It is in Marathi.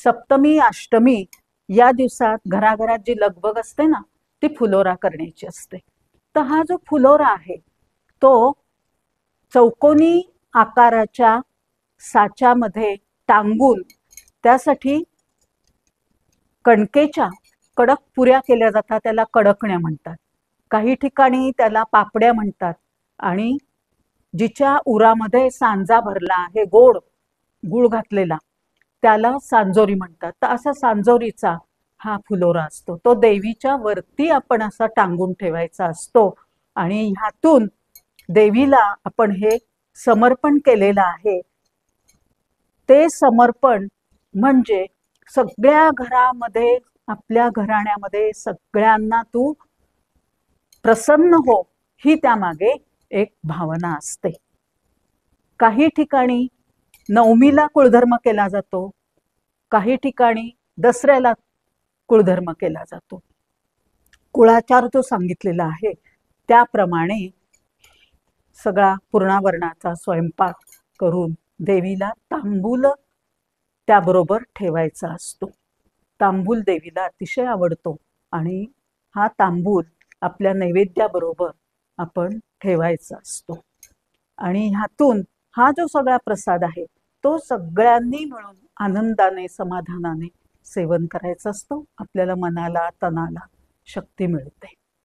सप्तमी अष्टमी या दिवसात घराघरात जी लगबग असते ना, ती फुलोरा करण्याची असते. तर हा जो फुलोरा आहे तो चौकोनी आकाराच्या साच्यामध्ये टांगून त्यासाठी कणकेच्या कडक पुऱ्या केल्या जातात, त्याला कडकण्या म्हणतात. काही ठिकाणी त्याला पापड्या म्हणतात. आणि जिच्या उरामध्ये सांजा भरला आहे, गोड गुळ घातलेला, त्याला सांजोरी म्हणतात. तर असा सांजोरीचा हा फुलोरा असतो. तो देवीच्या वरती आपण असा टांगून ठेवायचा असतो. आणि ह्यातून देवीला आपण हे समर्पण केलेलं आहे. ते समर्पण म्हणजे सगळ्या घरामध्ये, आपल्या घराण्यामध्ये सगळ्यांना तू प्रसन्न हो, ही त्यामागे एक भावना असते. काही ठिकाणी नवमीला कुळधर्म केला जातो, काही ठिकाणी दसऱ्याला कुळधर्म केला जातो. कुळाचार जो सांगितलेला आहे त्याप्रमाणे सगळा पूर्णावरणाचा स्वयंपाक करून देवीला तांबूल त्याबरोबर ठेवायचा असतो. तांबूल देवीला अतिशय आवडतो आणि हा तांबूल आपल्या नैवेद्याबरोबर आपण ठेवायचा असतो. आणि ह्यातून हा जो सगळा प्रसाद आहे तो सगळ्यांनी मिळून आनंदाने समाधानाने सेवन करायचा असतो. आपल्याला मनाला तनाला शक्ती मिळते.